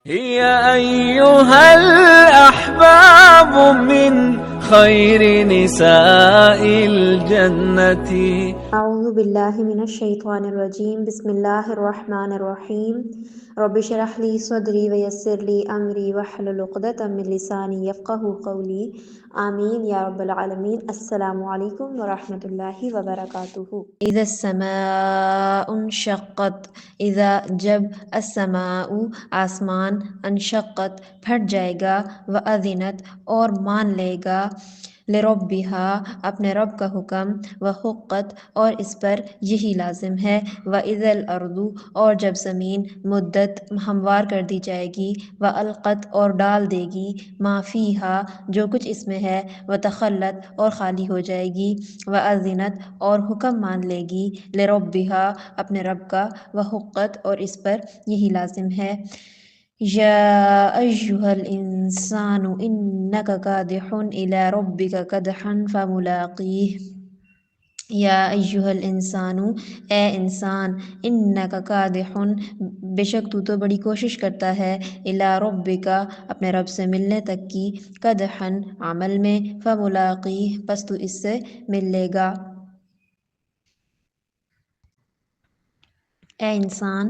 هي أيها الأحباب من خير نساء الجنة. اعوذ باللہ من الشیطان الرجیم بسم اللہ الرحمن الرحیم رب اشرح لی صدری ویسر لی امری واحلل عقدۃ من لسانی یفقہوا قولی آمین یا رب العالمین۔ السلام علیکم ورحمۃ اللہ وبرکاتہ۔ اذا السماء انشقت، اذا جب، السماء آسمان، انشقت پھٹ جائے گا، واذنت اور مان لے گا، لربھا اپنے رب کا حکم، وحقت اور اس پر یہی لازم ہے، وَإِذَا الْأَرْضُ اور جب زمین مدت ہموار کر دی جائے گی، وَأَلْقَتْ اور ڈال دے گی، مَا فِيهَا جو کچھ اس میں ہے، وَتَخَلَّتْ اور خالی ہو جائے گی، وَأَذِنَتْ اور حکم مان لے گی، لِرَبِّهَا اپنے رب کا، وحقت اور اس پر یہی لازم ہے، یا ایہا الانسان انک کادح الی ربک کدحا فملاقیہ، یا ایہا الانسان اے انسان، انک کادح بے شک تو بڑی کوشش کرتا ہے، الی ربک اپنے رب سے ملنے تک کی، کدحا عمل میں، فملاقیہ پس تو اس سے مل لے گا۔ اے انسان،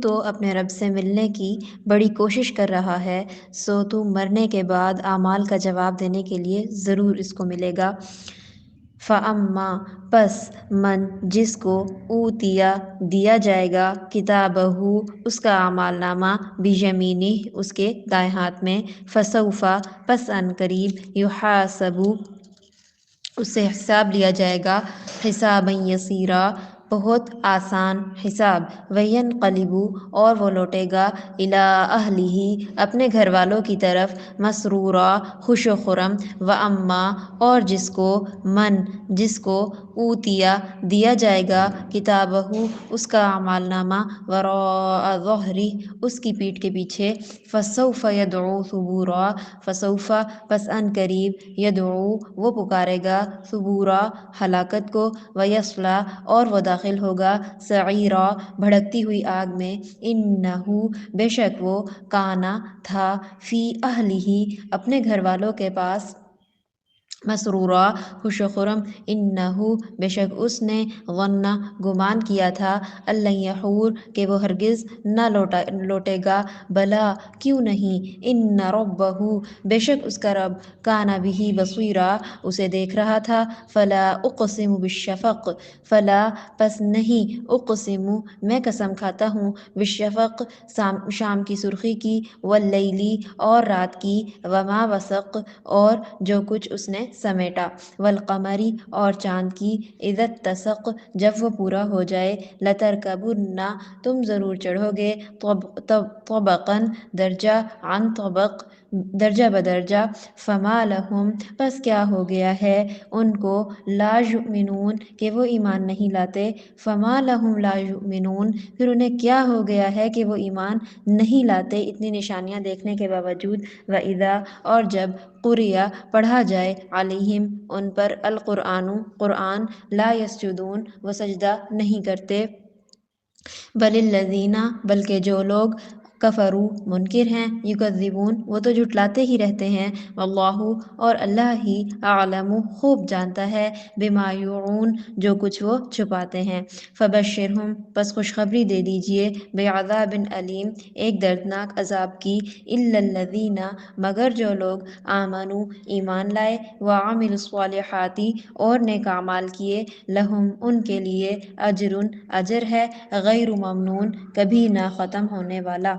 تو اپنے رب سے ملنے کی بڑی کوشش کر رہا ہے، سو تو مرنے کے بعد اعمال کا جواب دینے کے لیے ضرور اس کو ملے گا۔ فَأَمَّا پس من جس کو اوتیا دیا جائے گا، کتابہ اس کا اعمال نامہ، بیمینہ اس کے دائیں ہاتھ میں، فسوف پس ان قریب، یحاسب اس سے حساب لیا جائے گا، حسابا یسیرا بہت آسان حساب، وینقلب اور وہ لوٹے گا، الی اہلہ اپنے گھر والوں کی طرف، مسرورا خوش و خرم، واما اور جس کو اوتیا دیا جائے گا، کتابہ اس کا اعمال نامہ، وراء ظہرہ اس کی پیٹھ کے پیچھے، فسوف یدعو ثبورا فسوف پس ان قریب، یدعو وہ پکارے گا، ثبورا ہلاکت کو، ویصلی اور وہ داخل ہوگا، سعیرا بھڑکتی ہوئی آگ میں، انہ بے شک وہ، کانا تھا، فی اہلہ اپنے گھر والوں کے پاس، مسرورا خوش و خرم، انہ بے شک اس نے، ظن گمان کیا تھا، ان لن یحور کہ وہ ہرگز نہ لوٹے گا، بلا کیوں نہیں، ان ربہ بے شک اس کا رب، کان بہ بصیرا اسے دیکھ رہا تھا، فلا اقسم بالشفق فلا پس نہیں، اقسم میں قسم کھاتا ہوں، بالشفق شام کی سرخی کی، واللیل اور رات کی، وما وسق اور جو کچھ اس نے سمیٹا، والقمر اور چاند کی، اذا اتسق جب وہ پورا ہو جائے، لترکبن تم ضرور چڑھو گے، طبقا درجہ عن طبق درجہ بدرجہ، فما لہم پس کیا ہو گیا ہے ان کو، لا یؤمنون کہ وہ ایمان نہیں لاتے، فما لہم لا یؤمنون پھر انہیں کیا ہو گیا ہے کہ وہ ایمان نہیں لاتے اتنی نشانیاں دیکھنے کے باوجود، وَإِذَا اور جب قُرِئَ پڑھا جائے، علیہم ان پر، القرآن قرآن، لا یسجدون وہ سجدہ نہیں کرتے، بل الذین بلکہ جو لوگ، کفروا منکر ہیں، یکذبون وہ تو جھٹلاتے ہی رہتے ہیں، واللہ اور اللہ ہی، اعلم خوب جانتا ہے، بما یوعون جو کچھ وہ چھپاتے ہیں، فبشرہم پس خوشخبری دے دیجئے، بعذاب علیم ایک دردناک عذاب کی، الا الذین مگر جو لوگ، آمنوا ایمان لائے، وعملوا الصالحات اور نیک اعمال کیے، لہم ان کے لیے، اجر ہے، غیر ممنون کبھی نہ ختم ہونے والا۔